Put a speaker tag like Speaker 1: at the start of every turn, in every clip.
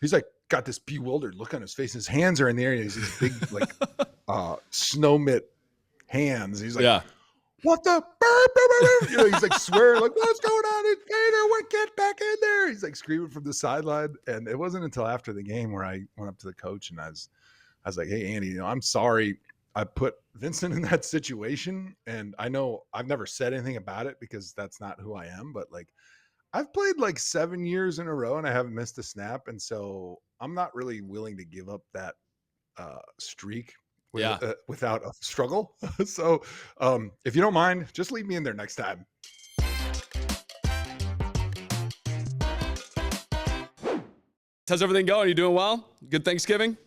Speaker 1: he's like got this bewildered look on his face. His hands are in the air. He's these big like snow mitt hands. He's like,
Speaker 2: Yeah.
Speaker 1: what the you know, he's like swearing like, what's going on in Vader? What, get back in there? He's like screaming from the sideline. And it wasn't until after the game where I went up to the coach and I was like, hey, Andy, you know, I'm sorry I put Vincent in that situation. And I know I've never said anything about it because that's not who I am, but like I've played like 7 years in a row and I haven't missed a snap. And so I'm not really willing to give up that streak without a struggle. So if you don't mind, just leave me in there next time.
Speaker 2: How's everything going? You doing well? Good Thanksgiving?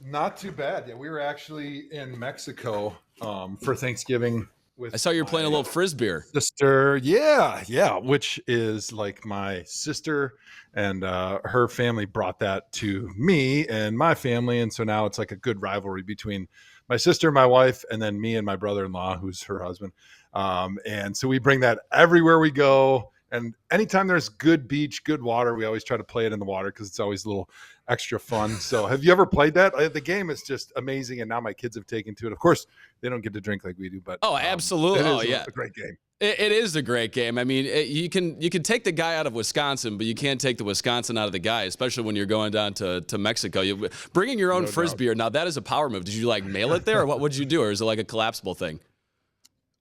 Speaker 1: Not too bad. Yeah, we were actually in Mexico for Thanksgiving.
Speaker 2: I saw you were playing a little frisbee.
Speaker 1: Sister, yeah, which is like my sister and her family brought that to me and my family, and so now it's like a good rivalry between my sister, my wife, and then me and my brother-in-law, who's her husband. And so we bring that everywhere we go. And anytime there's good beach, good water, we always try to play it in the water because it's always a little extra fun. So have you ever played that? The game is just amazing. And now my kids have taken to it. Of course, they don't get to drink like we do, but
Speaker 2: absolutely.
Speaker 1: It is a great game.
Speaker 2: It is a great game. I mean, you can take the guy out of Wisconsin, but you can't take the Wisconsin out of the guy, especially when you're going down to Mexico. Bringing your own frisbee, now that is a power move. Did you like mail it there, or what would you do? Or is it like a collapsible thing?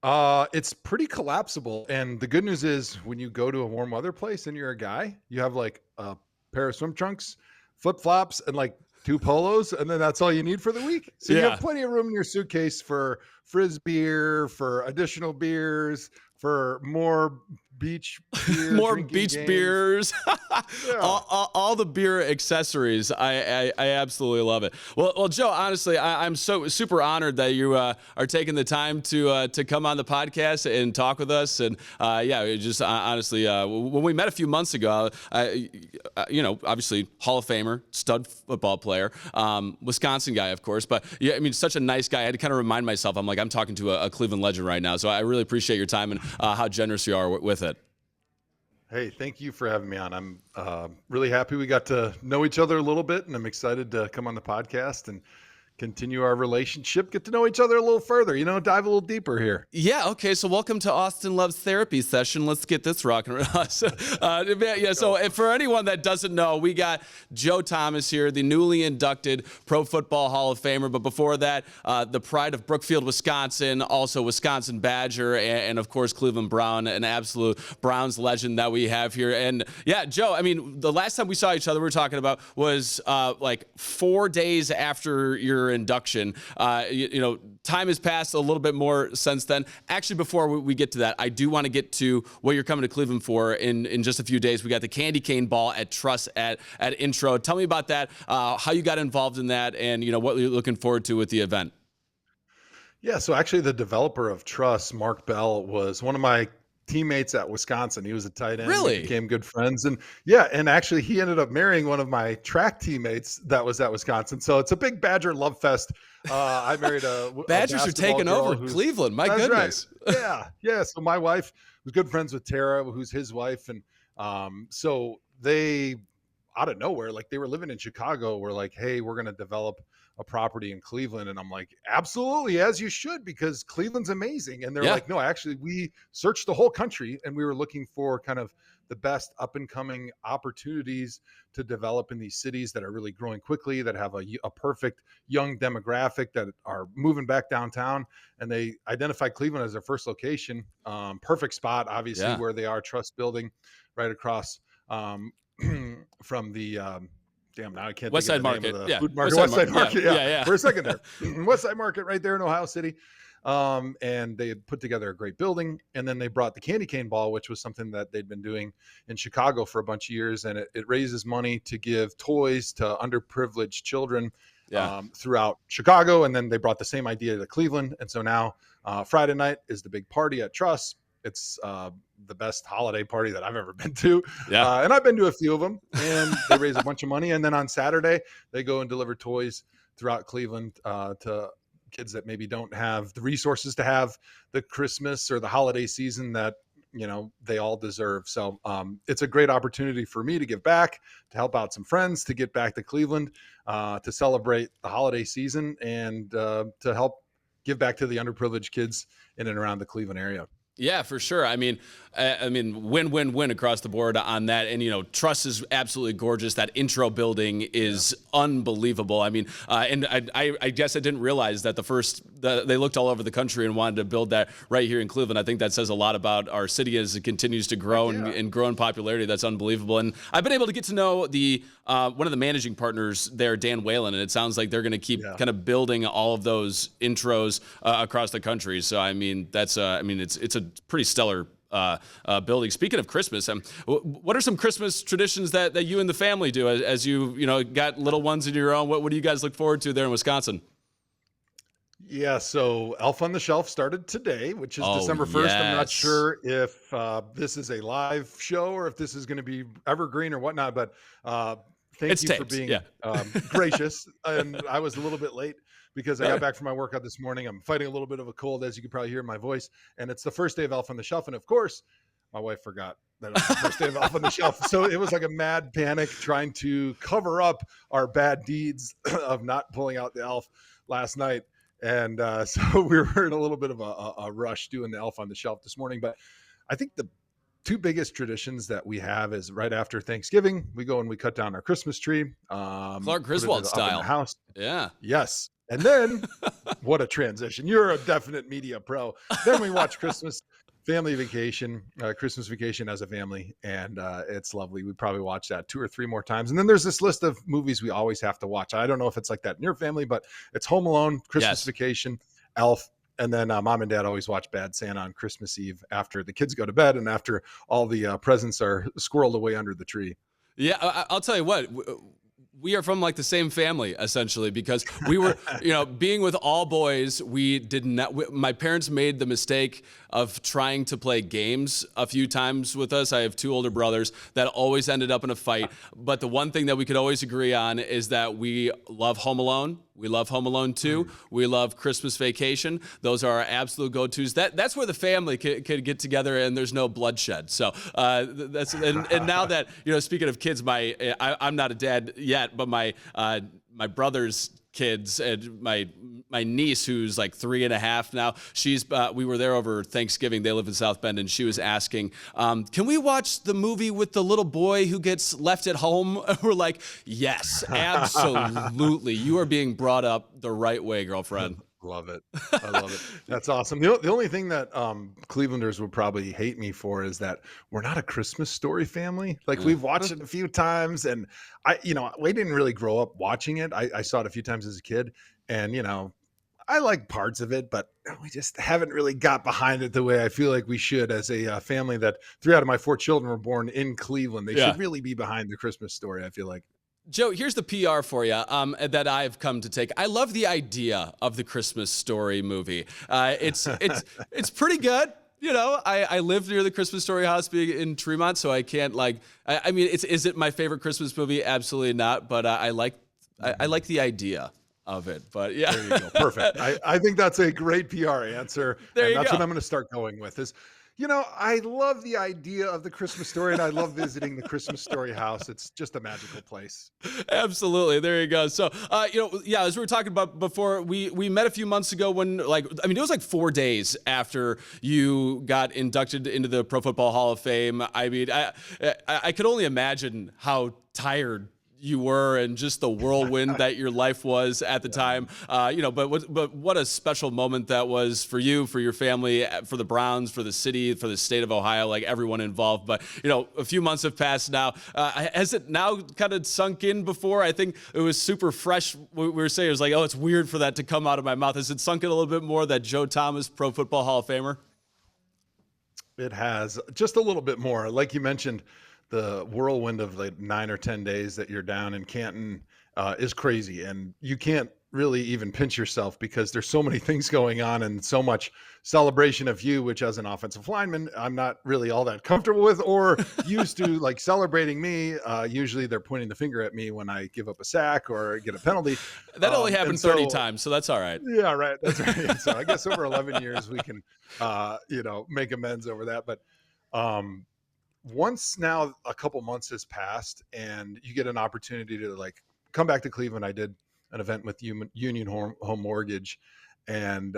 Speaker 1: It's pretty collapsible. And the good news is when you go to a warm weather place and you're a guy, you have like a pair of swim trunks, flip flops, and like 2 polos. And then that's all you need for the week. So you have plenty of room in your suitcase for frisbee, for additional beers, for more beach beer,
Speaker 2: more beach
Speaker 1: games.
Speaker 2: Beers, all the beer accessories. I absolutely love it. Well, Joe, honestly, I'm so super honored that you are taking the time to come on the podcast and talk with us. And just honestly, when we met a few months ago, obviously Hall of Famer, stud football player, Wisconsin guy, of course. But yeah, I mean, such a nice guy. I had to kind of remind myself, I'm like, I'm talking to a Cleveland legend right now. So I really appreciate your time and how generous you are with it.
Speaker 1: Hey, thank you for having me on. I'm really happy we got to know each other a little bit, and I'm excited to come on the podcast and continue our relationship, get to know each other a little further, dive a little deeper here.
Speaker 2: Yeah, okay, so welcome to Austin Love's therapy session. Let's get this rocking. So for anyone that doesn't know, we got Joe Thomas here, the newly inducted Pro Football Hall of Famer, but before that, the pride of Brookfield, Wisconsin, also Wisconsin Badger, and of course, Cleveland Brown, an absolute Browns legend that we have here. And yeah, Joe, I mean, the last time we saw each other, we were talking about was like 4 days after your induction. Time has passed a little bit more since then. Actually, before we get to that, I do want to get to what you're coming to Cleveland for in just a few days. We got the Candy Cane Ball at Truss at Intro. Tell me about that, how you got involved in that, and what you're looking forward to with the event.
Speaker 1: Yeah, so actually the developer of Truss, Mark Bell, was one of my teammates at Wisconsin. He was a tight end.
Speaker 2: Really?
Speaker 1: We became good friends. And actually he ended up marrying one of my track teammates that was at Wisconsin. So it's a big Badger love fest. I married
Speaker 2: Badgers are taking over Cleveland. My goodness.
Speaker 1: Right. Yeah. So my wife was good friends with Tara, who's his wife. And so they, out of nowhere, like they were living in Chicago, were like, hey, we're going to develop a property in Cleveland. And I'm like, absolutely, as you should, because Cleveland's amazing. And they're like, no, actually, we searched the whole country and we were looking for kind of the best up and coming opportunities to develop in these cities that are really growing quickly, that have a perfect young demographic, that are moving back downtown. And they identified Cleveland as their first location. Perfect spot, obviously, where they are, Trust Building, right across from the now I can't
Speaker 2: West
Speaker 1: think
Speaker 2: Side
Speaker 1: of the name
Speaker 2: Market.
Speaker 1: of the food market. West Side Market. Yeah. For a second there. West Side Market right there in Ohio City. And they had put together a great building, and then they brought the Candy Cane Ball, which was something that they'd been doing in Chicago for a bunch of years. And it raises money to give toys to underprivileged children throughout Chicago. And then they brought the same idea to Cleveland. And so now Friday night is the big party at Truss. It's the best holiday party that I've ever been to. And I've been to a few of them, and they raise a bunch of money. And then on Saturday, they go and deliver toys throughout Cleveland to kids that maybe don't have the resources to have the Christmas or the holiday season that they all deserve. So it's a great opportunity for me to give back, to help out some friends, to get back to Cleveland, to celebrate the holiday season, and to help give back to the underprivileged kids in and around the Cleveland area.
Speaker 2: Yeah, for sure. I mean, win, win, win across the board on that. And trust is absolutely gorgeous. That intro building is unbelievable. I mean, and I guess I didn't realize that they looked all over the country and wanted to build that right here in Cleveland. I think that says a lot about our city as it continues to grow and grow in popularity. That's unbelievable. And I've been able to get to know the one of the managing partners there, Dan Whalen, and it sounds like they're going to keep kind of building all of those intros across the country. So I mean, it's a pretty stellar building. Speaking of Christmas, what are some Christmas traditions that you and the family do as you got little ones of your own? What do you guys look forward to there in Wisconsin?
Speaker 1: Yeah, so Elf on the Shelf started today, which is
Speaker 2: Oh,
Speaker 1: December 1st. I'm not
Speaker 2: yes.
Speaker 1: sure if this is a live show or if this is going to be evergreen or whatnot, but thank
Speaker 2: It's
Speaker 1: you for
Speaker 2: taped.
Speaker 1: being
Speaker 2: Yeah.
Speaker 1: gracious. And I was a little bit late because I got back from my workout this morning. I'm fighting a little bit of a cold, as you can probably hear in my voice. And it's the first day of Elf on the Shelf. And of course, my wife forgot that it was the first day of Elf on the Shelf. So it was like a mad panic trying to cover up our bad deeds of not pulling out the elf last night. And so we were in a little bit of a rush doing the Elf on the Shelf this morning. But I think the two biggest traditions that we have is right after Thanksgiving, we go and we cut down our Christmas tree.
Speaker 2: Clark
Speaker 1: Put it
Speaker 2: Griswold
Speaker 1: up in
Speaker 2: style.
Speaker 1: the house.
Speaker 2: Yeah.
Speaker 1: Yes. And then what a transition. You're a definite media pro. Then we watch Christmas vacation as a family. And it's lovely. We probably watch that 2 or 3 more times. And then there's this list of movies we always have to watch. I don't know if it's like that in your family, but it's Home Alone, Christmas Vacation, Elf. And then mom and dad always watch Bad Santa on Christmas Eve after the kids go to bed and after all the presents are squirreled away under the tree.
Speaker 2: Yeah, I'll tell you what. We are from like the same family essentially because we were, being with all boys, we did not. My parents made the mistake of trying to play games a few times with us. I have 2 older brothers that always ended up in a fight. But the one thing that we could always agree on is that we love Home Alone. We love Home Alone 2. We love Christmas Vacation. Those are our absolute go-tos. That's where the family could get together and there's no bloodshed. So that's and now that speaking of kids, I'm not a dad yet, but my brother's kids and my niece who's like 3.5 now, we were there over Thanksgiving. They live in South Bend, and she was asking, can we watch the movie with the little boy who gets left at home? We're like, yes, absolutely. You are being brought up the right way, girlfriend.
Speaker 1: Love it. I love it. That's awesome. The only thing that Clevelanders would probably hate me for is that we're not a Christmas Story family. Like we've watched it a few times, and we didn't really grow up watching it. I saw it a few times as a kid, and I like parts of it, but we just haven't really got behind it the way I feel like we should as a family that 3 out of my 4 children were born in Cleveland. They should really be behind the Christmas Story, I feel like.
Speaker 2: Joe, here's the PR for you that I've come to take. I love the idea of the Christmas Story movie. It's pretty good. I live near the Christmas Story house in Tremont, so I can't is it my favorite Christmas movie? Absolutely not. But I like the idea of it. But yeah,
Speaker 1: there you go. Perfect. I think that's a great PR answer. And that's what I'm going to start going with is, I love the idea of the Christmas Story, and I love visiting the Christmas Story house. It's just a magical place.
Speaker 2: Absolutely. There you go. So, as we were talking about before, we met a few months ago when, it was like 4 days after you got inducted into the Pro Football Hall of Fame. I mean, I could only imagine how tired you were and just the whirlwind that your life was at the time. But what a special moment that was for you, for your family, for the Browns, for the city, for the state of Ohio, like everyone involved. But, a few months have passed now. Has it now kind of sunk in before? I think it was super fresh. We were saying it was like, oh, it's weird for that to come out of my mouth. Has it sunk in a little bit more that Joe Thomas, Pro Football Hall of Famer?
Speaker 1: It has just a little bit more. Like you mentioned, the whirlwind of like 9 or 10 days that you're down in Canton is crazy. And you can't really even pinch yourself because there's so many things going on and so much celebration of you, which as an offensive lineman, I'm not really all that comfortable with or used to like celebrating me. Usually they're pointing the finger at me when I give up a sack or get a penalty.
Speaker 2: That only happened 30 times, so that's all right.
Speaker 1: Yeah, right. That's right. So I guess over 11 years we can, make amends over that. But Um, Once now a couple months has passed and you get an opportunity to like come back to Cleveland. I did an event with Union Home Mortgage, and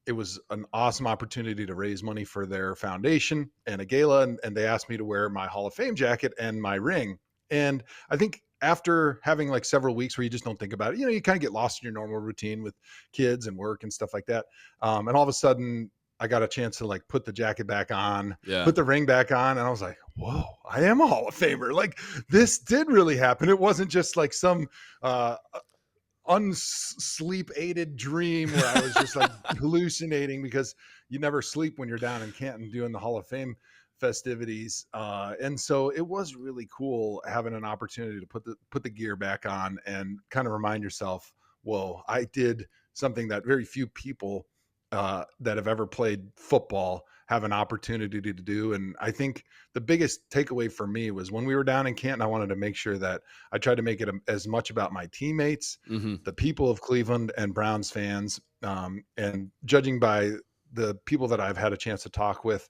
Speaker 1: it was an awesome opportunity to raise money for their foundation and a gala. And they asked me to wear my Hall of Fame jacket and my ring. And I think after having like several weeks where you just don't think about it, you kind of get lost in your normal routine with kids and work and stuff like that. And all of a sudden, I got a chance to like put the jacket back on,
Speaker 2: Yeah.
Speaker 1: put the ring back on, and I was like, whoa, I am a Hall of Famer. Like this did really happen. It wasn't just like some unsleep aided dream where I was just like hallucinating, because you never sleep when you're down in Canton doing the Hall of Fame festivities. And so it was really cool having an opportunity to put the gear back on and kind of remind yourself, whoa, I did something that very few people that have ever played football have an opportunity to do. And I think the biggest takeaway for me was when we were down in Canton, I wanted to make sure that I tried to make it as much about my teammates,
Speaker 2: Hmm.
Speaker 1: the people of Cleveland, and Browns fans. And judging by the people that I've had a chance to talk with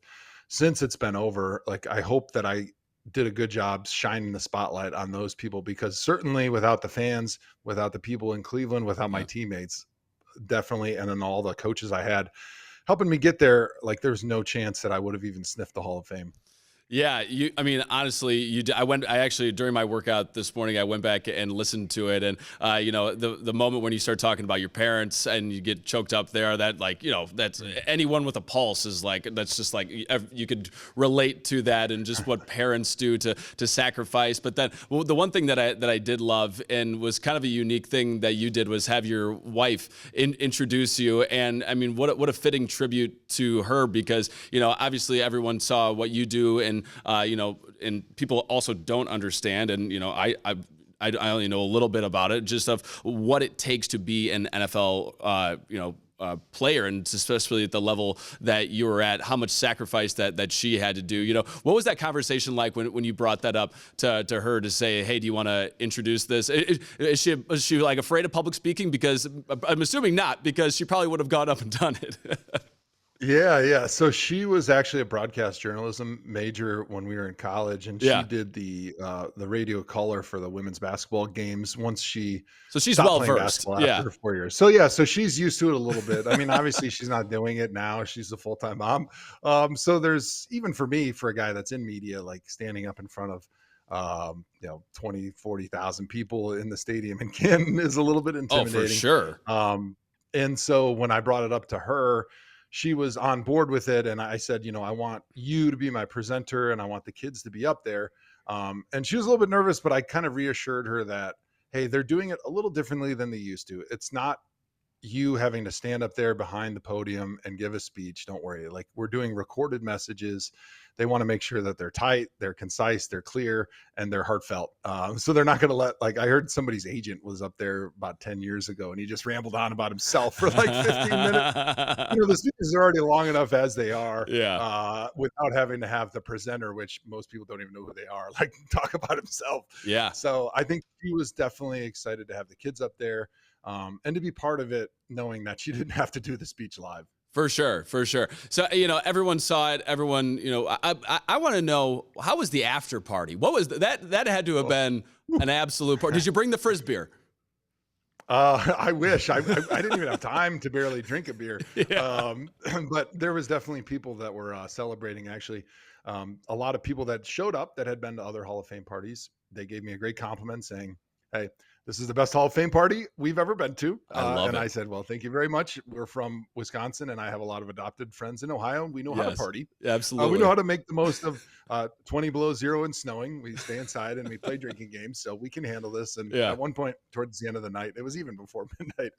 Speaker 1: since it's been over, like I hope that I did a good job shining the spotlight on those people, because certainly without the fans, without the people in Cleveland, without my
Speaker 2: Yeah.
Speaker 1: teammates, definitely, and then all the coaches I had helping me get there, like there's no chance that I would have even sniffed the Hall of Fame.
Speaker 2: Yeah, I mean, honestly, I actually, during my workout this morning, I went back and listened to it. And, the moment when you start talking about your parents and you get choked up there, that like, that's anyone with a pulse is like, that's just like, you could relate to that and just what parents do to sacrifice. But then the one thing that I did love and was kind of a unique thing that you did was have your wife introduce you. And I mean, what a fitting tribute to her, because, obviously everyone saw what you do, and people also don't understand. And, I only know a little bit about it, just of what it takes to be an NFL, player, and especially at the level that you were at, how much sacrifice that she had to do. What was that conversation like when you brought that up to her to say, hey, do you want to introduce this? Is she like afraid of public speaking? Because I'm assuming not, because she probably would have gone up and done it.
Speaker 1: Yeah, yeah. So she was actually a broadcast journalism major when we were in college, and she
Speaker 2: Yeah.
Speaker 1: did the radio color for the women's basketball games once she
Speaker 2: So she's
Speaker 1: stopped
Speaker 2: well
Speaker 1: playing
Speaker 2: versed.
Speaker 1: basketball
Speaker 2: Yeah.
Speaker 1: after 4 years. So yeah, so she's used to it a little bit. I mean, obviously she's not doing it now. She's a full-time mom. So there's, even for me, for a guy that's in media, like standing up in front of 20, 40,000 people in the stadium in Canton is a little bit
Speaker 2: Oh, for
Speaker 1: intimidating.
Speaker 2: sure.
Speaker 1: Um, and so when I brought it up to her, she was on board with it. And I said, I want you to be my presenter and I want the kids to be up there. And she was a little bit nervous, but I kind of reassured her that, hey, they're doing it a little differently than they used to. It's not you having to stand up there behind the podium and give a speech. Don't worry. Like, we're doing recorded messages. They want to make sure that they're tight, they're concise, they're clear, and they're heartfelt. So they're not going to let, like, I heard somebody's agent was up there about 10 years ago and he just rambled on about himself for like 15 minutes. The speeches are already long enough as they are,
Speaker 2: Yeah.
Speaker 1: without having to have the presenter, which most people don't even know who they are, like talk about himself.
Speaker 2: Yeah.
Speaker 1: So I think she was definitely excited to have the kids up there, and to be part of it, knowing that she didn't have to do the speech live.
Speaker 2: For sure, for sure. So everyone saw it. Everyone, I want to know, how was the after party? What was that? That had to have been an absolute party. Did you bring the frisbee?
Speaker 1: I wish I didn't even have time to barely drink a beer.
Speaker 2: Yeah.
Speaker 1: But there was definitely people that were celebrating. Actually, a lot of people that showed up that had been to other Hall of Fame parties. They gave me a great compliment saying, "Hey, this is the best Hall of Fame party we've ever been to."
Speaker 2: I love
Speaker 1: And
Speaker 2: it.
Speaker 1: I said, "Well, thank you very much. We're from Wisconsin, and I have a lot of adopted friends in Ohio, and we know how to
Speaker 2: Yes,
Speaker 1: party. We know
Speaker 2: absolutely.
Speaker 1: how to make the most of 20 below zero and snowing. We stay inside and we play drinking games, so we can handle this." And
Speaker 2: Yeah.
Speaker 1: at one point, towards the end of the night, it was even before midnight,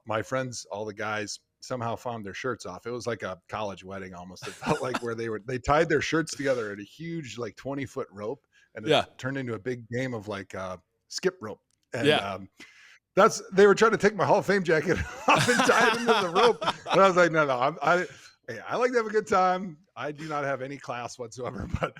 Speaker 1: my friends, all the guys, somehow found their shirts off. It was like a college wedding almost. It felt like where they tied their shirts together at a huge, like 20-foot rope, and it
Speaker 2: Yeah.
Speaker 1: turned into a big game of like skip rope. And
Speaker 2: Yeah.
Speaker 1: they were trying to take my Hall of Fame jacket off and tie it into the rope. And I was like, no, hey, I like to have a good time. I do not have any class whatsoever, but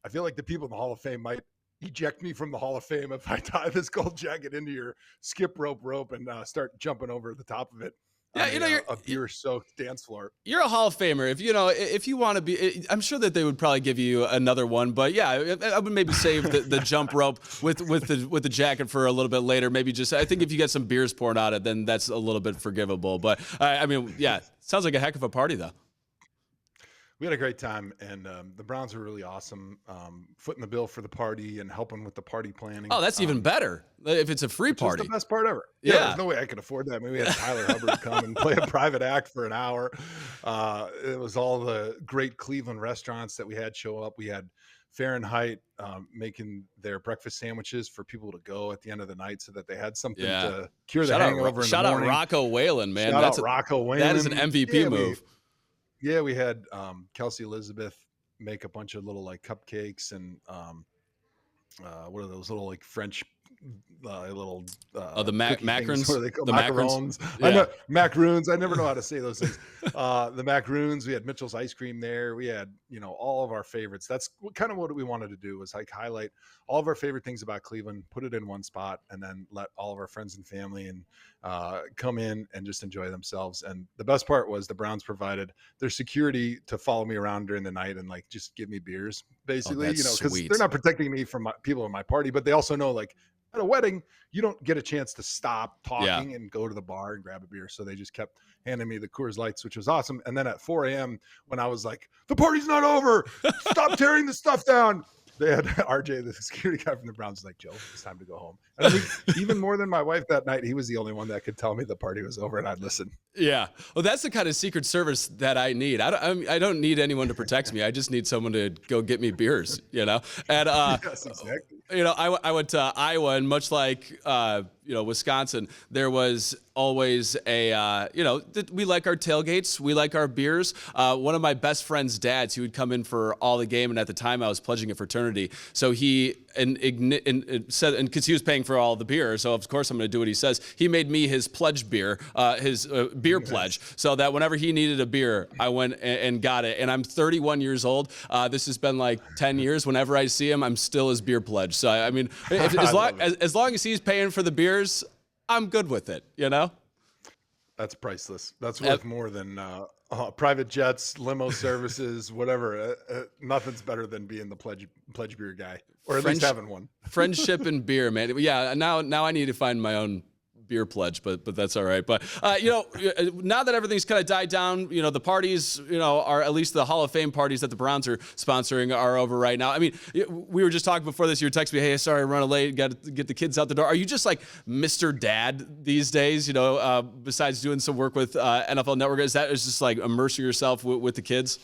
Speaker 1: I feel like the people in the Hall of Fame might eject me from the Hall of Fame if I tie this gold jacket into your skip rope and start jumping over the top of it.
Speaker 2: Yeah,
Speaker 1: on a beer soaked dance floor.
Speaker 2: you're a Hall of Famer. If you know, if you want to be, I'm sure that they would probably give you another one. But yeah, I would maybe save the jump rope with the jacket for a little bit later. Maybe just, I think if you get some beers poured on it, then that's a little bit forgivable. But I mean, yeah, sounds like a heck of a party though.
Speaker 1: We had a great time, and the Browns were really awesome, footing the bill for the party and helping with the party planning.
Speaker 2: Oh, that's even better if it's a free
Speaker 1: Which was the
Speaker 2: party.
Speaker 1: best part ever. Yeah, there's
Speaker 2: Yeah.
Speaker 1: no way I could afford that. I mean, we had Tyler Hubbard come and play a private act for an hour. It was all the great Cleveland restaurants that we had show up. We had Fahrenheit making their breakfast sandwiches for people to go at the end of the night so that they had something
Speaker 2: Yeah.
Speaker 1: to cure the hangover in the
Speaker 2: Shout out
Speaker 1: morning.
Speaker 2: Rocco Whalen, man.
Speaker 1: Shout out Rocco
Speaker 2: That is an
Speaker 1: Whalen.
Speaker 2: MVP move.
Speaker 1: Yeah, we had Kelsey Elizabeth make a bunch of little like cupcakes and what are those little like French little
Speaker 2: Oh, the
Speaker 1: cookie things? What
Speaker 2: macarons,
Speaker 1: are they called?
Speaker 2: the macarons.
Speaker 1: Macarons. I
Speaker 2: Yeah.
Speaker 1: know macaroons. I never know how to say those things. The macaroons. We had Mitchell's ice cream there. We had all of our favorites. That's kind of what we wanted to do was like highlight all of our favorite things about Cleveland, put it in one spot, and then let all of our friends and family and come in and just enjoy themselves. And the best part was the Browns provided their security to follow me around during the night and like just give me beers, basically.
Speaker 2: That's
Speaker 1: Because
Speaker 2: sweet.
Speaker 1: they're not protecting me from people in my party, but they also know like at a wedding, you don't get a chance to stop talking and go to the bar and grab a beer. So they just kept handing me the Coors Lights, which was awesome. And then at 4 a.m., when I was like, the party's not over, stop tearing the stuff down, they had RJ, the security guy from the Browns, like, Joe, it's time to go home. And I think even more than my wife that night, he was the only one that could tell me the party was over and I'd listen.
Speaker 2: Yeah. Well, that's the kind of secret service that I need. I don't need anyone to protect me. I just need someone to go get me beers, And
Speaker 1: Yes, exactly.
Speaker 2: I went to Iowa, and much like Wisconsin, there was always a we like our tailgates, we like our beers. One of my best friend's dads, he would come in for all the game, and at the time I was pledging a fraternity, so he and said, and because he was paying for all the beer, so of course I'm going to do what he says. He made me his pledge beer, his beer pledge, so that whenever he needed a beer, I went and got it. And I'm 31 years old. This has been like 10 years. Whenever I see him, I'm still his beer pledge. So I mean, as long as he's paying for the beers, I'm good with it.
Speaker 1: That's priceless. That's worth more than private jets, limo services, whatever. Nothing's better than being the pledge beer guy, or at least having one.
Speaker 2: Friendship and beer, man. Yeah. Now I need to find my own beer pledge, but that's all right. But now that everything's kind of died down, the parties, are at least the Hall of Fame parties that the Browns are sponsoring are over right now. I mean, we were just talking before this. You were texting me, "Hey, sorry, I'm running late. Got to get the kids out the door." Are you just like Mr. Dad these days? Besides doing some work with NFL Network, is just like immersing yourself with the kids?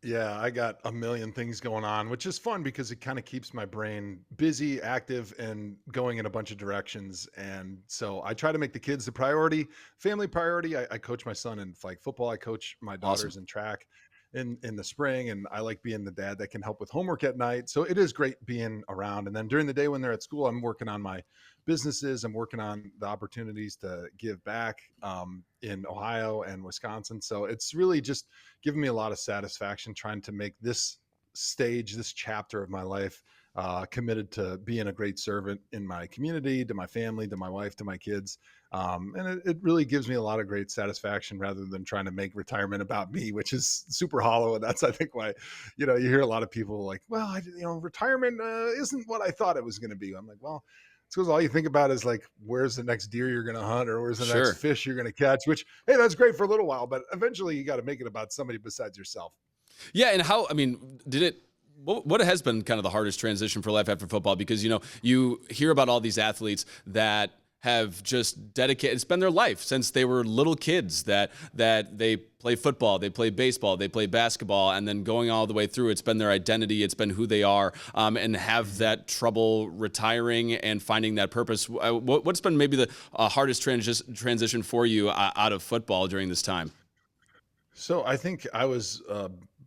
Speaker 1: Yeah, I got a million things going on, which is fun because it kind of keeps my brain busy, active, and going in a bunch of directions. And so I try to make the kids the priority, family priority. I coach my son in flag football. I coach my daughters
Speaker 2: Awesome.
Speaker 1: in track in the spring, and I like being the dad that can help with homework at night. So it is great being around. And then during the day when they're at school, I'm working on my businesses. I'm working on the opportunities to give back in Ohio and Wisconsin. So it's really just given me a lot of satisfaction trying to make this stage, this chapter of my life, committed to being a great servant in my community, to my family, to my wife, to my kids. And it really gives me a lot of great satisfaction rather than trying to make retirement about me, which is super hollow. And that's, I think, why, you hear a lot of people like, well, retirement isn't what I thought it was going to be. I'm like, well, it's because all you think about is like, where's the next deer you're going to hunt or where's the next fish you're going to catch, which, hey, that's great for a little while, but eventually you got to make it about somebody besides yourself.
Speaker 2: Yeah. And what has been kind of the hardest transition for life after football? Because, you hear about all these athletes that have just dedicated, it's been their life since they were little kids that they play football, they play baseball, they play basketball, and then going all the way through, it's been their identity, it's been who they are, and have that trouble retiring and finding that purpose. What's been maybe the hardest transition for you out of football during this time?
Speaker 1: So I think I was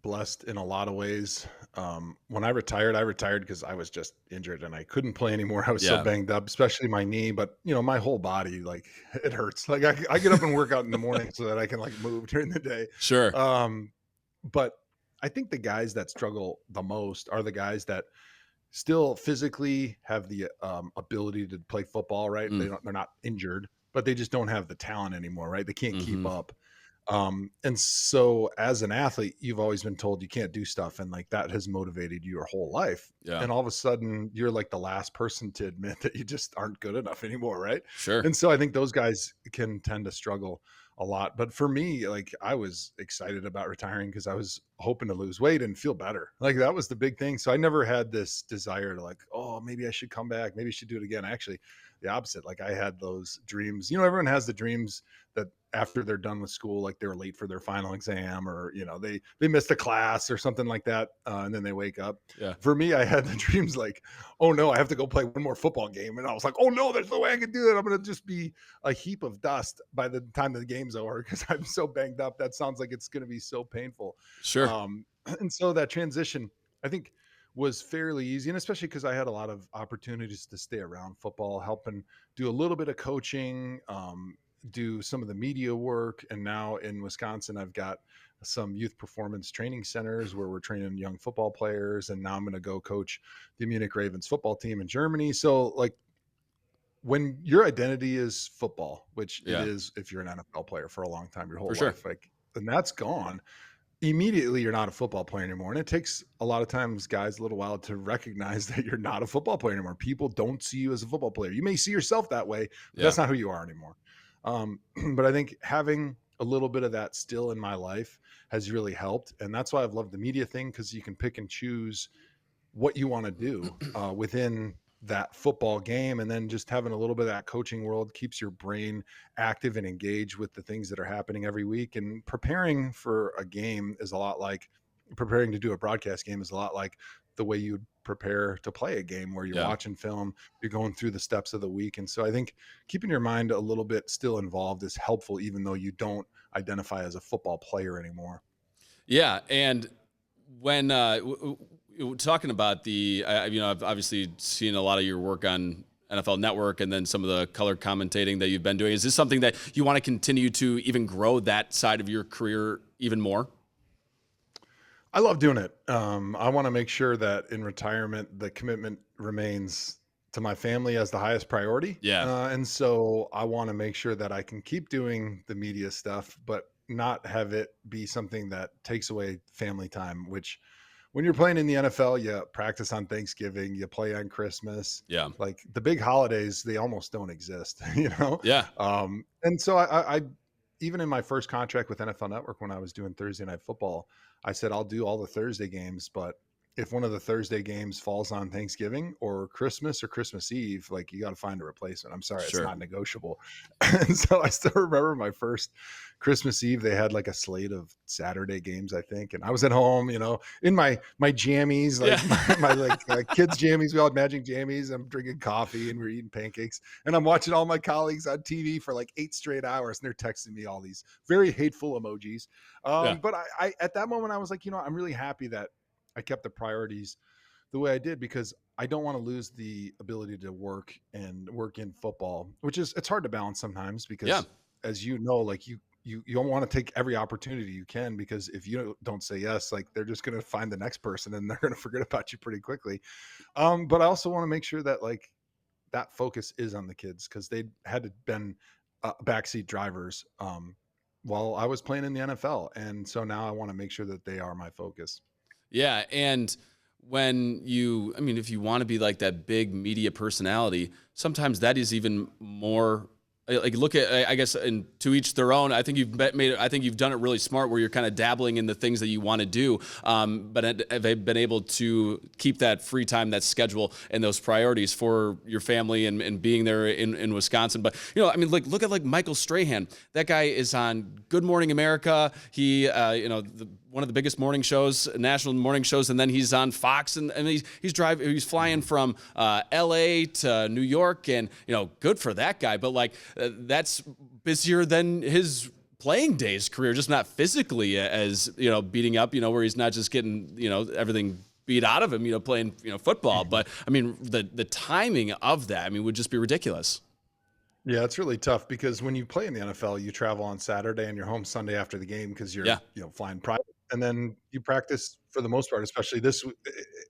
Speaker 1: blessed in a lot of ways. When I retired because I was just injured and I couldn't play anymore. I was so banged up, especially my knee, but my whole body, like it hurts. Like I get up and work out in the morning so that I can like move during the day.
Speaker 2: Sure.
Speaker 1: But I think the guys that struggle the most are the guys that still physically have the ability to play football, right? They're not injured, but they just don't have the talent anymore, right? They can't keep
Speaker 2: Hmm.
Speaker 1: up. And so as an athlete, you've always been told you can't do stuff, and like that has motivated you your whole life.
Speaker 2: Yeah,
Speaker 1: And all of a sudden, you're like the last person to admit that you just aren't good enough anymore, right?
Speaker 2: sure.
Speaker 1: And so I think those guys can tend to struggle a lot. But for me, like I was excited about retiring because I was hoping to lose weight and feel better. Like that was the big thing. So I never had this desire to like, oh, maybe I should come back. Maybe I should do it again. Actually, the opposite. Like I had those dreams. You know, everyone has the dreams that after they're done with school, like they're late for their final exam, or you know, they missed a class or something like that, and then they wake up.
Speaker 2: Yeah,
Speaker 1: For me, I had the dreams like, oh no, I have to go play one more football game, and I was like, oh no, there's no way I can do that. I'm gonna just be a heap of dust by the time the game's over because I'm so banged up. That sounds like it's gonna be so painful.
Speaker 2: sure.
Speaker 1: And so that transition, I think, was fairly easy, and especially because I had a lot of opportunities to stay around football, helping do a little bit of coaching, do some of the media work, and now in Wisconsin, I've got some youth performance training centers where we're training young football players, and now I'm going to go coach the Munich Ravens football team in Germany. So, like, when your identity is football, which it
Speaker 2: Yeah,
Speaker 1: is if you're an NFL player for a long time, your
Speaker 2: for
Speaker 1: whole
Speaker 2: sure.
Speaker 1: life, like, and that's gone immediately, you're not a football player anymore. And it takes a lot of times, guys, a little while to recognize that you're not a football player anymore. People don't see you as a football player. You may see yourself that way, but
Speaker 2: Yeah.
Speaker 1: that's not who you are anymore. Um, but I think having a little bit of that still in my life has really helped. And that's why I've loved the media thing, because you can pick and choose what you want to do within that football game, and then just having a little bit of that coaching world keeps your brain active and engaged with the things that are happening every week. And preparing for a game is a lot like preparing to do a broadcast game is a lot like the way you'd prepare to play a game, where you're
Speaker 2: Yeah.
Speaker 1: watching film, you're going through the steps of the week. And so I think keeping your mind a little bit still involved is helpful, even though you don't identify as a football player anymore.
Speaker 2: Yeah, and when talking about I've obviously seen a lot of your work on NFL Network, and then some of the color commentating that you've been doing. Is this something that you want to continue to even grow that side of your career even more?
Speaker 1: I love doing it. I want to make sure that in retirement, the commitment remains to my family as the highest priority.
Speaker 2: Yeah,
Speaker 1: And so I want to make sure that I can keep doing the media stuff, but not have it be something that takes away family time, which when you're playing in the NFL, you practice on Thanksgiving, you play on Christmas.
Speaker 2: yeah,
Speaker 1: Like the big holidays, they almost don't exist, you know?
Speaker 2: yeah,
Speaker 1: And so I even in my first contract with NFL Network, when I was doing Thursday Night Football, I said I'll do all the Thursday games, but if one of the Thursday games falls on Thanksgiving or Christmas Eve, like you got to find a replacement. I'm sorry, it's
Speaker 2: sure.
Speaker 1: not negotiable. And so I still remember my first Christmas Eve. They had like a slate of Saturday games, I think, and I was at home, you know, in my jammies,
Speaker 2: Yeah,
Speaker 1: like my like kids jammies. We all had matching jammies. I'm drinking coffee and we're eating pancakes, and I'm watching all my colleagues on TV for like 8 straight hours, and they're texting me all these very hateful emojis.
Speaker 2: yeah,
Speaker 1: But I at that moment I was like, you know, I'm really happy that I kept the priorities the way I did, because I don't want to lose the ability to work and work in football, which is it's hard to balance sometimes
Speaker 2: yeah.
Speaker 1: because as you know, like you don't want to take every opportunity you can, because if you don't say yes, like they're just going to find the next person and they're going to forget about you pretty quickly. But I also want to make sure that like that focus is on the kids, because they had been backseat drivers while I was playing in the NFL, and so now I want to make sure that they are my focus.
Speaker 2: Yeah, and I mean, if you want to be like that big media personality, sometimes that is even more like look at I guess, and to each their own. I think I think you've done it really smart, where you're kind of dabbling in the things that you want to do, but have been able to keep that free time, that schedule, and those priorities for your family, and being there in Wisconsin. But you know, I mean, like look at like Michael Strahan. That guy is on Good Morning America. He one of the biggest morning shows, national morning shows, and then he's on Fox, and he's flying from L.A. to New York, and you know, good for that guy. But like that's busier than his playing days career, just not physically as you know beating up, you know, where he's not just getting everything beat out of him, playing football. But I mean the timing of that, I mean, would just be ridiculous.
Speaker 1: Yeah, it's really tough because when you play in the NFL, you travel on Saturday and you're home Sunday after the game because you're,
Speaker 2: Yeah,
Speaker 1: flying private. And then you practice for the most part, especially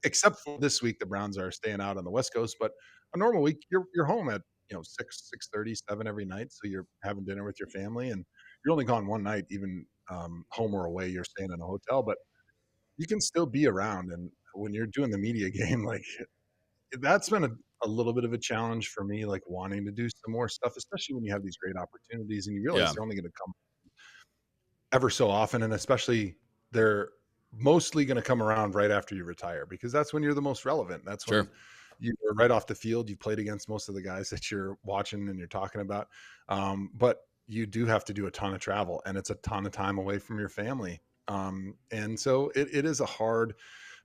Speaker 1: except for this week, the Browns are staying out on the West Coast. But a normal week, you're home at 6:30, 7 every night. So you're having dinner with your family, and you're only gone one night, even home or away. You're staying in a hotel, but you can still be around. And when you're doing the media game, like that's been a little bit of a challenge for me, like wanting to do some more stuff, especially when you have these great opportunities and you realize
Speaker 2: Yeah,
Speaker 1: they're only going to come ever so often, and especially they're mostly going to come around right after you retire because that's when you're the most relevant. That's when
Speaker 2: sure.
Speaker 1: you're right off the field. You've played against most of the guys that you're watching and you're talking about, but you do have to do a ton of travel, and it's a ton of time away from your family. And so it is a hard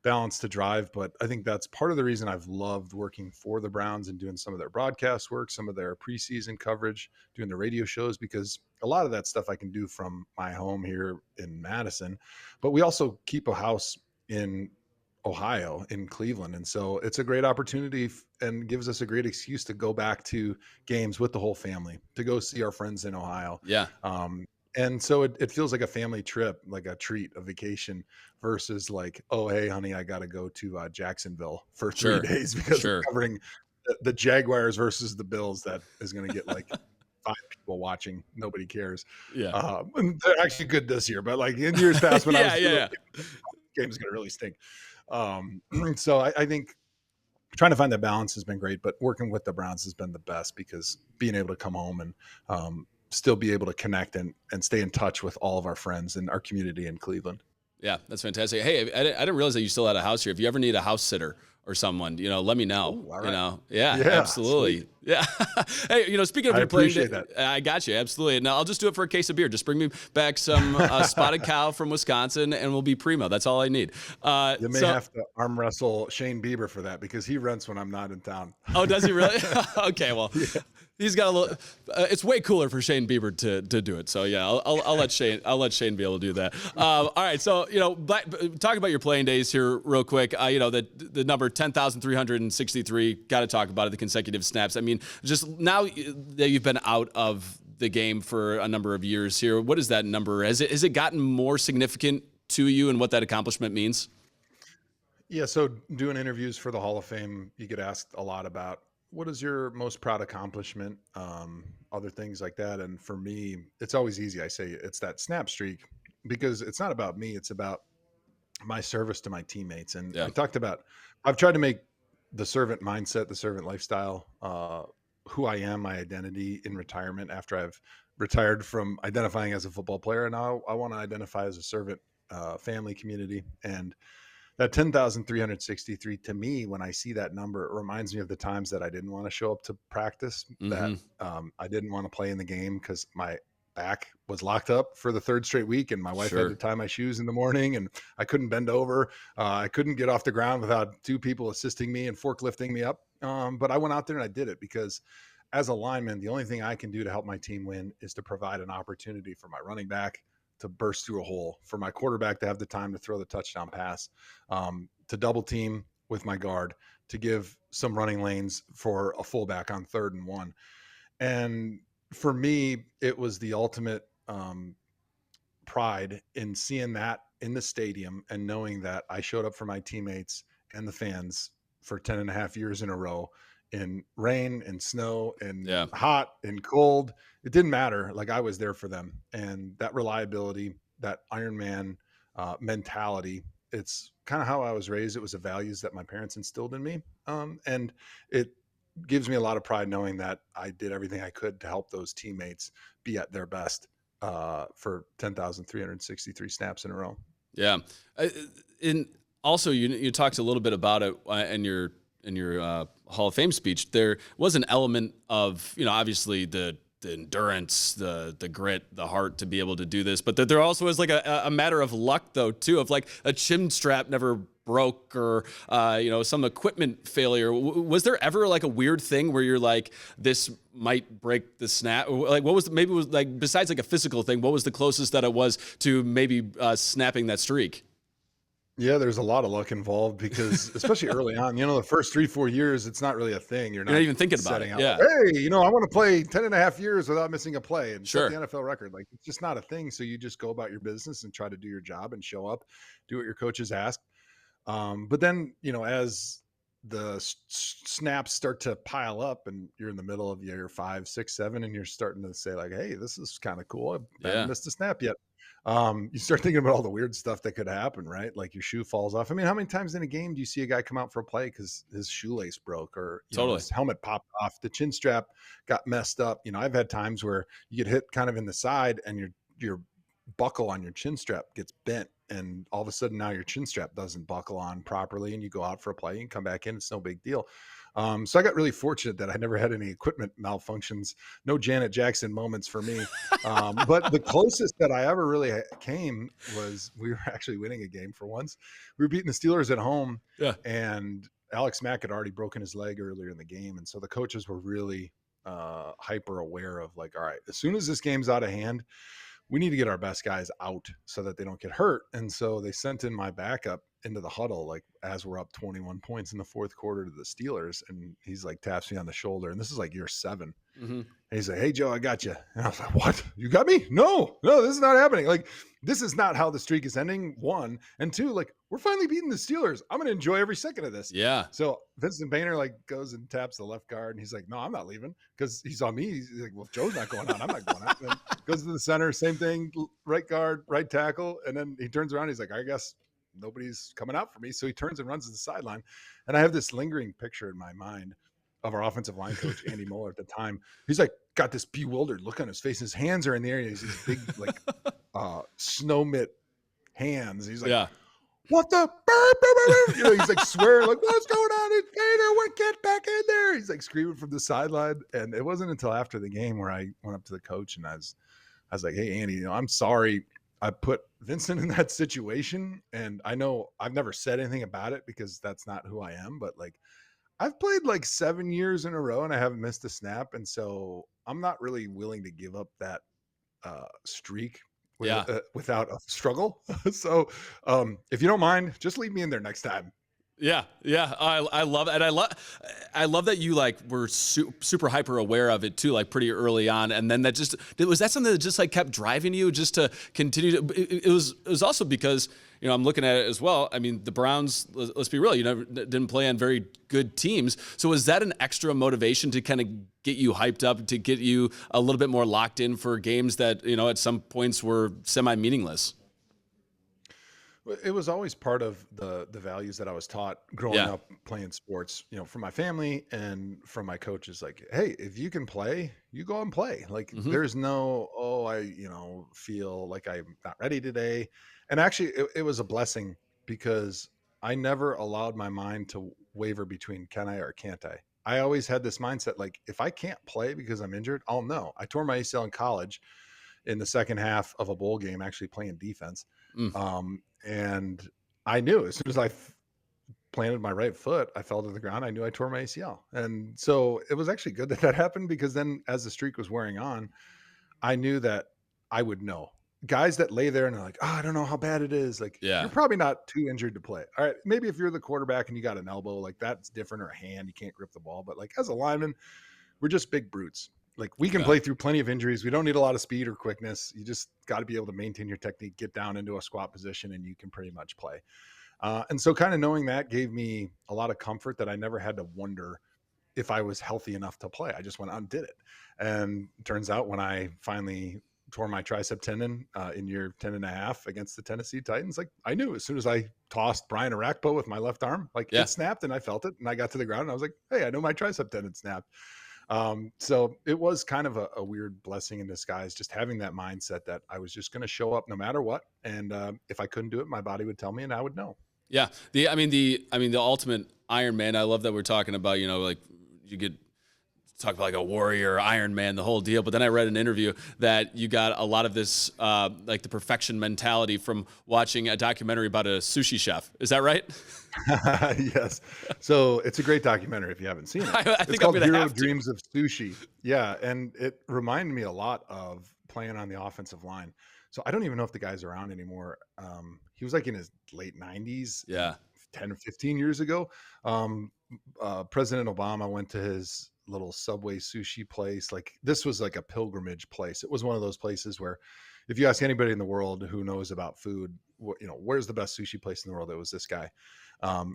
Speaker 1: balance to drive, but I think that's part of the reason I've loved working for the Browns and doing some of their broadcast work, some of their preseason coverage, doing the radio shows, because a lot of that stuff I can do from my home here in Madison. But we also keep a house in Ohio, in Cleveland. And so it's a great opportunity and gives us a great excuse to go back to games with the whole family, to go see our friends in Ohio.
Speaker 2: Yeah,
Speaker 1: Um, and so it feels like a family trip, like a treat, a vacation versus like, oh, hey, honey, I got to go to Jacksonville for three
Speaker 2: sure,
Speaker 1: days because we're
Speaker 2: sure.
Speaker 1: covering the Jaguars versus the Bills. That is going to get like five people watching. Nobody cares.
Speaker 2: Yeah,
Speaker 1: And they're actually good this year, but like in years past when I
Speaker 2: yeah,
Speaker 1: was doing
Speaker 2: yeah,
Speaker 1: those games, going to really stink. So I think trying to find that balance has been great, but working with the Browns has been the best because being able to come home and still be able to connect and stay in touch with all of our friends and our community in Cleveland.
Speaker 2: yeah. That's fantastic. Hey, I didn't realize that you still had a house here. If you ever need a house sitter or someone, let me know.
Speaker 1: Oh, all right.
Speaker 2: Yeah,
Speaker 1: Yeah, sweet.
Speaker 2: absolutely. Yeah. Hey, speaking of
Speaker 1: I
Speaker 2: your playing,
Speaker 1: appreciate that.
Speaker 2: I got you absolutely. Now I'll just do it for a case of beer. Just bring me back some spotted cow from Wisconsin, and we'll be primo. That's all I need.
Speaker 1: You may
Speaker 2: So.
Speaker 1: have to arm wrestle Shane Bieber for that because he rents when I'm not in town.
Speaker 2: Oh, does he really? Okay, well,
Speaker 1: Yeah.
Speaker 2: he's got a little. It's way cooler for Shane Bieber to do it. So yeah, I'll let Shane. I'll let Shane be able to do that. All right. So talk about your playing days here real quick. The number 10,363. Got to talk about it. The consecutive snaps. I mean, just now that you've been out of the game for a number of years here, what is that number? Has it gotten more significant to you and what that accomplishment means?
Speaker 1: Yeah, so doing interviews for the Hall of Fame, you get asked a lot about what is your most proud accomplishment, other things like that. And for me, it's always easy. I say it's that snap streak because it's not about me, it's about my service to my teammates. And
Speaker 2: Yeah,
Speaker 1: I've tried to make the servant mindset, the servant lifestyle, who I am, my identity in retirement after I've retired from identifying as a football player. And now I want to identify as a servant, family, community. And that 10,363 to me, when I see that number, it reminds me of the times that I didn't want to show up to practice, that
Speaker 2: hmm,
Speaker 1: I didn't want to play in the game because my back was locked up for the third straight week and my wife had to
Speaker 2: sure.
Speaker 1: tie my shoes in the morning and I couldn't bend over. I couldn't get off the ground without two people assisting me and forklifting me up. But I went out there and I did it because as a lineman, the only thing I can do to help my team win is to provide an opportunity for my running back to burst through a hole, for my quarterback to have the time to throw the touchdown pass, to double team with my guard, to give some running lanes for a fullback on 3rd and 1. And for me, it was the ultimate pride in seeing that in the stadium and knowing that I showed up for my teammates and the fans for 10 and a half years in a row in rain and snow and
Speaker 2: Yeah.
Speaker 1: hot and cold. It didn't matter. Like I was there for them. And that reliability, that Iron Man mentality, it's kind of how I was raised. It was the values that my parents instilled in me. And it gives me a lot of pride knowing that I did everything I could to help those teammates be at their best for 10,363 snaps in a row.
Speaker 2: Yeah. Uh, and also, you talked a little bit about it in your Hall of Fame speech. There was an element of obviously the endurance, the grit, the heart to be able to do this, but there also is like a matter of luck though too, of like a chin strap never broke or some equipment failure. Was there ever like a weird thing where you're like, this might break the snap? Like what was maybe it was like, besides like a physical thing, what was the closest that it was to maybe snapping that streak?
Speaker 1: Yeah, there's a lot of luck involved because especially early on, the first 3, 4 years, it's not really a thing. You're
Speaker 2: You're not
Speaker 1: not
Speaker 2: even thinking about it.
Speaker 1: setting out like,
Speaker 2: Yeah,
Speaker 1: hey, I want to play 10 and a half years without missing a play and set
Speaker 2: sure.
Speaker 1: the NFL record. Like it's just not a thing. So you just go about your business and try to do your job and show up, do what your coaches ask. But then, as snaps start to pile up and you're in the middle of year 5, 6, 7, and you're starting to say like, hey, this is kind of cool. I haven't
Speaker 2: Yeah,
Speaker 1: missed a snap yet. You start thinking about all the weird stuff that could happen, right? Like your shoe falls off. I mean, how many times in a game do you see a guy come out for a play because his shoelace broke, or
Speaker 2: totally.
Speaker 1: his helmet popped off, the chin strap got messed up? I've had times where you get hit kind of in the side and your buckle on your chin strap gets bent, and all of a sudden now your chin strap doesn't buckle on properly, and you go out for a play and come back in. It's no big deal. So I got really fortunate that I never had any equipment malfunctions, no Janet Jackson moments for me. But the closest that I ever really came was we were actually winning a game for once. We were beating the Steelers at home,
Speaker 2: Yeah.
Speaker 1: and Alex Mack had already broken his leg earlier in the game, and so the coaches were really hyper aware of like, all right, as soon as this game's out of hand, we need to get our best guys out so that they don't get hurt. And so they sent in my backup into the huddle, like as we're up 21 points in the fourth quarter to the Steelers. And he's like, taps me on the shoulder. And this is like year 7.
Speaker 2: Hmm.
Speaker 1: And he's like, hey, Joe, I got you. And I was like, what? You got me? No, this is not happening. Like, this is not how the streak is ending. 1. And 2, like, we're finally beating the Steelers. I'm going to enjoy every second of this.
Speaker 2: Yeah.
Speaker 1: So Vincent Boehner like goes and taps the left guard. And he's like, no, I'm not leaving, because he saw me. He's like, well, if Joe's not going on, I'm not going on. And then goes to the center, same thing, right guard, right tackle. And then he turns around. He's like, I guess nobody's coming out for me. So he turns and runs to the sideline. And I have this lingering picture in my mind of our offensive line coach, Andy Moeller, at the time. He's like, got this bewildered look on his face. His hands are in the air. He's these big, like, snow mitt hands. He's like,
Speaker 2: Yeah.
Speaker 1: what the? He's like swearing, like, what's going on? It's Gator. What? Get back in there. He's like screaming from the sideline. And it wasn't until after the game where I went up to the coach and I was like, hey, Andy, I'm sorry I put Vincent in that situation. And I know I've never said anything about it because that's not who I am, but like, I've played like 7 years in a row and I haven't missed a snap. And so I'm not really willing to give up that streak
Speaker 2: Yeah.
Speaker 1: without a struggle. So if you don't mind, just leave me in there next time.
Speaker 2: Yeah, yeah, I love it, and I love that you like were super hyper aware of it too, like pretty early on, and then that just was that something that just like kept driving you just to continue to. It was also because I'm looking at it as well. I mean, the Browns. Let's be real, didn't play on very good teams, so was that an extra motivation to kind of get you hyped up, to get you a little bit more locked in for games that at some points were semi meaningless?
Speaker 1: It was always part of the values that I was taught growing
Speaker 2: Yeah.
Speaker 1: up playing sports, from my family and from my coaches. Like, hey, if you can play, you go and play. Like,
Speaker 2: Hmm.
Speaker 1: there's no, oh, I, feel like I'm not ready today. And actually, it was a blessing because I never allowed my mind to waver between can I or can't I. I always had this mindset like, if I can't play because I'm injured, I'll know. I tore my ACL in college in the second half of a bowl game, actually playing defense.
Speaker 2: Mm.
Speaker 1: And I knew as soon as planted my right foot, I fell to the ground. I knew I tore my ACL. And so it was actually good that that happened, because then as the streak was wearing on, I knew that I would know. Guys that lay there and are like, oh, I don't know how bad it is. Like,
Speaker 2: Yeah.
Speaker 1: you're probably not too injured to play. All right. Maybe if you're the quarterback and you got an elbow, like that's different, or a hand, you can't grip the ball. But like as a lineman, we're just big brutes. Like we can
Speaker 2: Yeah.
Speaker 1: play through plenty of injuries. We don't need a lot of speed or quickness. You just got to be able to maintain your technique, get down into a squat position, and you can pretty much play. And so kind of knowing that gave me a lot of comfort that I never had to wonder if I was healthy enough to play. I just went out and did it. And it turns out when I finally tore my tricep tendon in year 10 and a half against the Tennessee Titans, like I knew as soon as I tossed Brian Arakpo with my left arm, like
Speaker 2: Yeah.
Speaker 1: it snapped and I felt it, and I got to the ground and I was like, hey, I know my tricep tendon snapped. So it was kind of a weird blessing in disguise, just having that mindset that I was just going to show up no matter what. And if I couldn't do it, my body would tell me and I would know.
Speaker 2: Yeah. The ultimate Iron Man. I love that we're talking about, like you get talk about like a warrior, Iron Man, the whole deal. But then I read an interview that you got a lot of this, like the perfection mentality from watching a documentary about a sushi chef. Is that right?
Speaker 1: Yes. So it's a great documentary if you haven't seen it.
Speaker 2: I
Speaker 1: It's
Speaker 2: think I'm
Speaker 1: called
Speaker 2: going to
Speaker 1: Hero
Speaker 2: have to.
Speaker 1: Dreams of Sushi. Yeah. And it reminded me a lot of playing on the offensive line. So I don't even know if the guy's around anymore. He was like in his late 90s, and
Speaker 2: Yeah.
Speaker 1: 10 or 15 years ago. President Obama went to his little Subway sushi place. Like this was like a pilgrimage place. It was one of those places where if you ask anybody in the world who knows about food, where's the best sushi place in the world? It was this guy.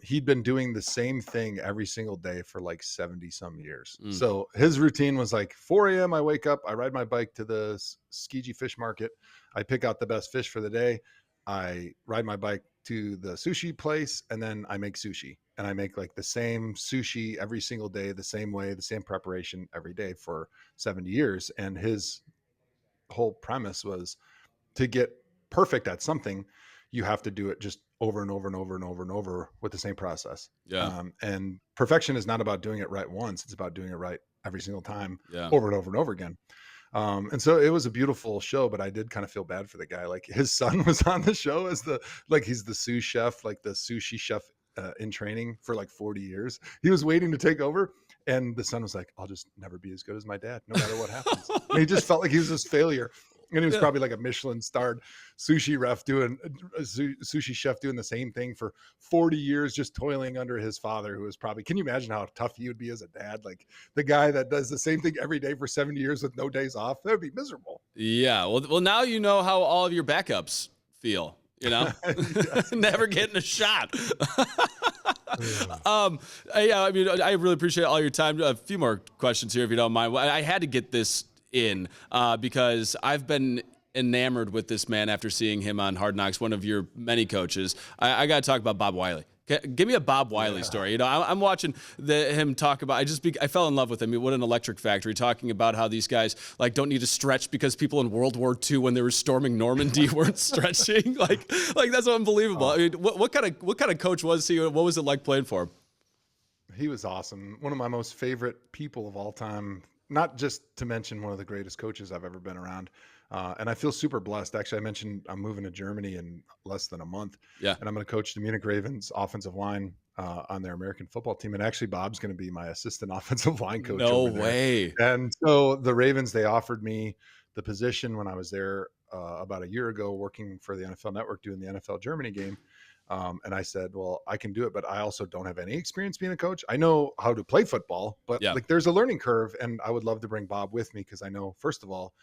Speaker 1: He'd been doing the same thing every single day for like 70 some years.
Speaker 2: Mm.
Speaker 1: So his routine was like 4 a.m. I wake up, I ride my bike to the Skiji fish market. I pick out the best fish for the day. I ride my bike to the sushi place, and then I make sushi, and I make like the same sushi every single day, the same way, the same preparation every day for 70 years. And his whole premise was to get perfect at something, you have to do it just over and over and over and over and over with the same process.
Speaker 2: Yeah.
Speaker 1: And perfection is not about doing it right once. It's about doing it right every single time,
Speaker 2: Yeah.
Speaker 1: over and over and over again. And so it was a beautiful show, but I did kind of feel bad for the guy. Like his son was on the show as he's the sous chef, like the sushi chef in training for like 40 years. He was waiting to take over. And the son was like, I'll just never be as good as my dad, no matter what happens. And he just felt like he was this failure. And he was probably like a Michelin starred sushi ref doing a sushi chef doing the same thing for 40 years, just toiling under his father, who was probably, can you imagine how tough he would be as a dad? Like the guy that does the same thing every day for 70 years with no days off, that would be miserable.
Speaker 2: Yeah. Well, now you know how all of your backups feel, never getting a shot. Yeah, I mean, I really appreciate all your time. A few more questions here, if you don't mind. I had to get this in because I've been enamored with this man after seeing him on Hard Knocks, one of your many coaches. I got to talk about Bob Wiley. Give me a Bob Wiley story. I'm watching him talk about. I fell in love with him. What an electric factory! Talking about how these guys like don't need to stretch because people in World War II, when they were storming Normandy, weren't stretching. Like that's unbelievable. I mean, what kind of coach was he? What was it like playing for him?
Speaker 1: He was awesome. One of my most favorite people of all time. Not just to mention one of the greatest coaches I've ever been around. And I feel super blessed. Actually, I mentioned I'm moving to Germany in less than a month.
Speaker 2: Yeah.
Speaker 1: And I'm going to coach the Munich Ravens offensive line on their American football team. And actually, Bob's going to be my assistant offensive line coach.
Speaker 2: No way.
Speaker 1: And so the Ravens, they offered me the position when I was there about a year ago, working for the NFL Network, doing the NFL Germany game. And I said, well, I can do it, but I also don't have any experience being a coach. I know how to play football, but like there's a learning curve, and I would love to bring Bob with me because I know, first of all,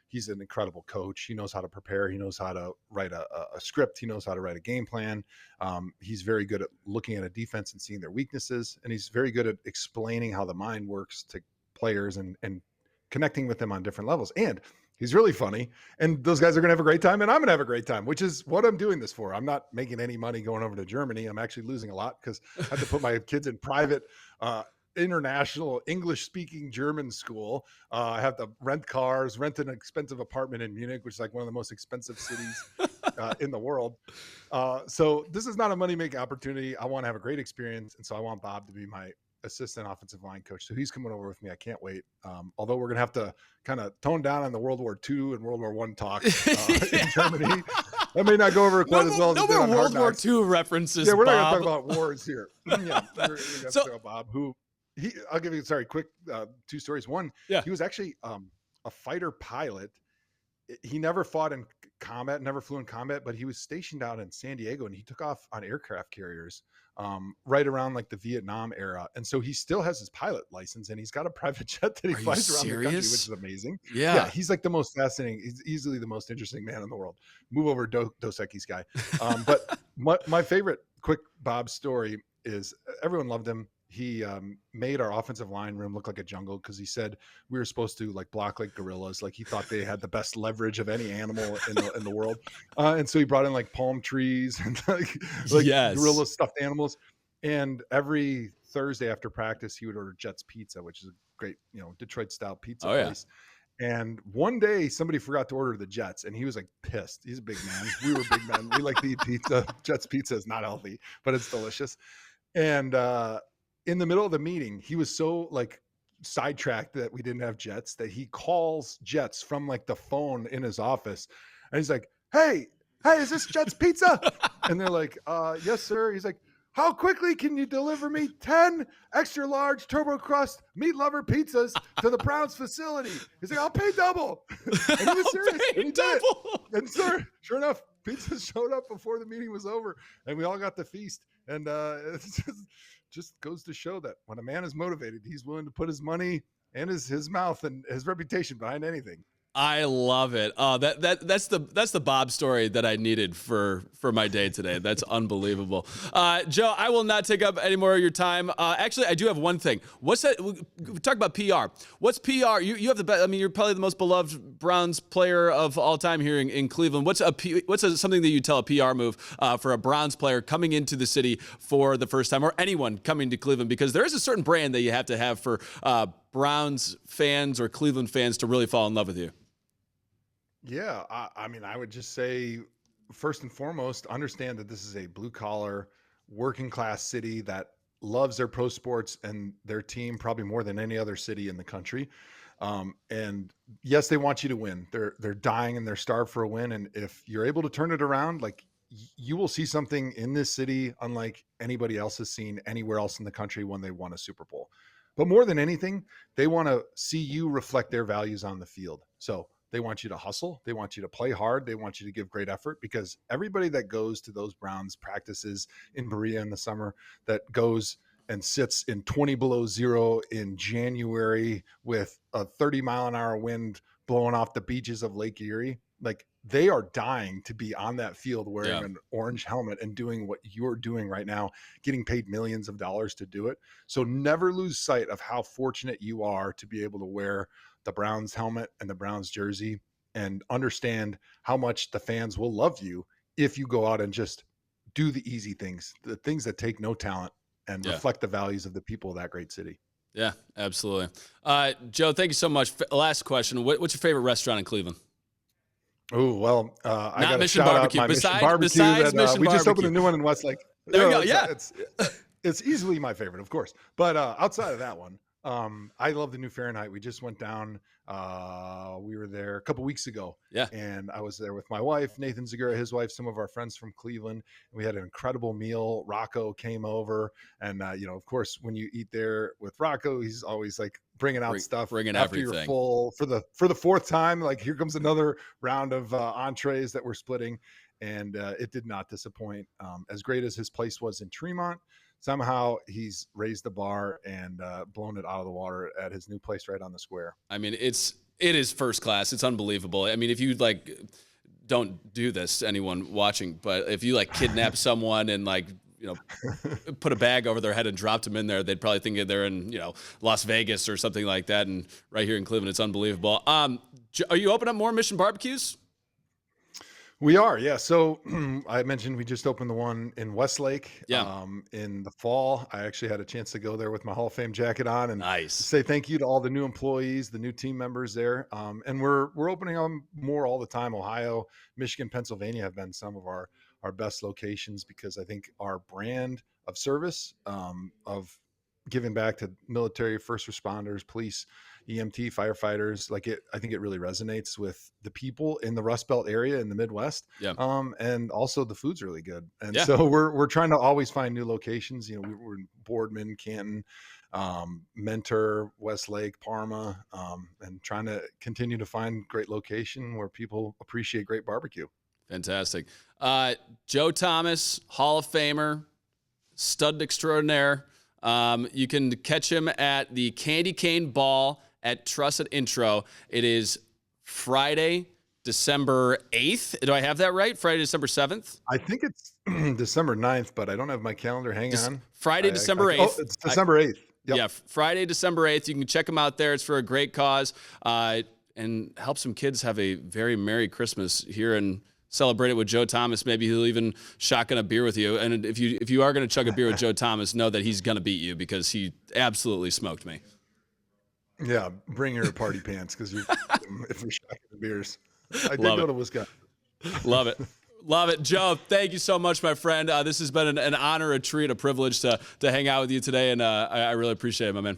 Speaker 1: he's an incredible coach. He knows how to prepare. He knows how to write a script. He knows how to write a game plan. He's very good at looking at a defense and seeing their weaknesses. And he's very good at explaining how the mind works to players and connecting with them on different levels. And he's really funny. And those guys are going to have a great time. And I'm going to have a great time, which is what I'm doing this for. I'm not making any money going over to Germany. I'm actually losing a lot because I have to put my kids in private international English-speaking German school. I have to rent cars, rent an expensive apartment in Munich, which is like one of the most expensive cities in the world. So this is not a money-making opportunity. I want to have a great experience, and so I want Bob to be my assistant offensive line coach. So he's coming over with me. I can't wait. Although we're going to have to kind of tone down on the World War II and World War I talk in Germany. That may not go over quite as well as
Speaker 2: no more World War II references.
Speaker 1: Yeah, we're not
Speaker 2: Bob.
Speaker 1: going to talk about wars here. Yeah, we're going to talk about Bob, who I'll give you quick two stories. One, he was actually a fighter pilot. He never fought in combat, never flew in combat, but he was stationed out in San Diego, and he took off on aircraft carriers right around like the Vietnam era. And so he still has his pilot license, and he's got a private jet that he flies around the country, which is amazing. Yeah, he's like the most fascinating. He's easily the most interesting man in the world. Move over, Dos Equis guy. But my favorite quick Bob story is everyone loved him. He made our offensive line room look like a jungle because he said we were supposed to like block like gorillas. Like he thought they had the best leverage of any animal in the world. And so he brought in like palm trees and like gorilla stuffed animals. And every Thursday after practice, he would order Jets Pizza, which is a great, Detroit style pizza place. And one day somebody forgot to order the Jets, and he was like pissed. He's a big man. We were big men. We like to eat pizza. Jets Pizza is not healthy, but it's delicious. And in the middle of the meeting, he was so like sidetracked that we didn't have Jets that he calls Jets from like the phone in his office. And he's like, hey, is this Jets Pizza? And they're like, yes, sir. He's like, how quickly can you deliver me 10 extra large turbo crust meat lover pizzas to the Browns facility? He's like, I'll pay double. And he was serious. And he did it. And sure enough, pizza showed up before the meeting was over, and we all got to feast. And it just goes to show that when a man is motivated, he's willing to put his money and his mouth and his reputation behind anything.
Speaker 2: I love it. Oh, that's the Bob story that I needed for my day today. That's unbelievable. Joe, I will not take up any more of your time. Actually, I do have one thing. What's that? We talk about PR. What's PR? You have the best. I mean, you're probably the most beloved Browns player of all time here in Cleveland. What's something that you tell a PR move for a Browns player coming into the city for the first time, or anyone coming to Cleveland? Because there is a certain brand that you have to have for Browns fans or Cleveland fans to really fall in love with you.
Speaker 1: Yeah, I mean, I would just say, first and foremost, understand that this is a blue collar, working class city that loves their pro sports and their team probably more than any other city in the country. And yes, they want you to win. They're dying and they're starved for a win. And if you're able to turn it around, like you will see something in this city unlike anybody else has seen anywhere else in the country when they won a Super Bowl. But more than anything, they want to see you reflect their values on the field. So they want you to hustle. They want you to play hard. They want you to give great effort, because everybody that goes to those Browns practices in Berea in the summer, that goes and sits in 20 below zero in January with a 30-mile-an-hour wind blowing off the beaches of Lake Erie, like they are dying to be on that field wearing an orange helmet and doing what you're doing right now, getting paid millions of dollars to do it. So never lose sight of how fortunate you are to be able to wear the Browns helmet and the Browns jersey, and understand how much the fans will love you if you go out and just do the easy things, the things that take no talent, and reflect the values of the people of that great city.
Speaker 2: Yeah, absolutely. Joe, thank you so much. Last question. What's your favorite restaurant in Cleveland?
Speaker 1: Oh, well, I got to
Speaker 2: Mission
Speaker 1: shout
Speaker 2: Barbecue.
Speaker 1: out my
Speaker 2: Besides
Speaker 1: Mission Barbecue.
Speaker 2: Mission
Speaker 1: We just
Speaker 2: Barbecue.
Speaker 1: opened a new one in Westlake.
Speaker 2: There you go. Yeah.
Speaker 1: It's easily my favorite, of course. But outside of that one, I love the new Fahrenheit. We just went down. We were there a couple weeks ago.
Speaker 2: Yeah.
Speaker 1: And I was there with my wife, Nathan Zagura, his wife, some of our friends from Cleveland. And we had an incredible meal. Rocco came over. And, of course, when you eat there with Rocco, he's always like bringing out stuff.
Speaker 2: Bringing
Speaker 1: after
Speaker 2: everything.
Speaker 1: You're full for the fourth time. Like, here comes another round of entrees that we're splitting. And it did not disappoint. As great as his place was in Tremont, somehow he's raised the bar and blown it out of the water at his new place right on the square.
Speaker 2: I mean, it is first class. It's unbelievable. I mean, if you don't do this, anyone watching, but if you kidnap someone and put a bag over their head and dropped them in there, they'd probably think they're in Las Vegas or something like that. And right here in Cleveland, it's unbelievable. Are you opening up more Mission Barbecues?
Speaker 1: We are, yeah. So I mentioned we just opened the one in Westlake in the fall. I actually had a chance to go there with my Hall of Fame jacket on and say thank you to all the new employees, the new team members there. And we're opening them more all the time. Ohio, Michigan, Pennsylvania have been some of our best locations, because I think our brand of service, of giving back to military, first responders, police, EMT, firefighters, I think it really resonates with the people in the Rust Belt area in the Midwest.
Speaker 2: Yeah.
Speaker 1: And also the food's really good. And so we're trying to always find new locations. We're in Boardman, Canton, Mentor, Westlake, Parma, and trying to continue to find great location where people appreciate great barbecue.
Speaker 2: Fantastic. Joe Thomas, Hall of Famer, stud extraordinaire. You can catch him at the Candy Cane Ball at Trusted Intro. It is Friday, December 8th. Do I have that right? Friday, December 7th?
Speaker 1: I think it's December 9th, but I don't have my calendar. Hang on.
Speaker 2: Friday, December 8th.
Speaker 1: It's December 8th. Yep.
Speaker 2: Yeah, Friday, December 8th. You can check them out there. It's for a great cause, and help some kids have a very Merry Christmas here and celebrate it with Joe Thomas. Maybe he'll even shotgun a beer with you. And if you are going to chug a beer with Joe Thomas, know that he's going to beat you, because he absolutely smoked me.
Speaker 1: Yeah, bring your party pants, because if we're shotgun the beers. I did go to Wisconsin.
Speaker 2: Love it. Love it. Joe, thank you so much, my friend. This has been an honor, a treat, a privilege to hang out with you today, and I really appreciate it, my man.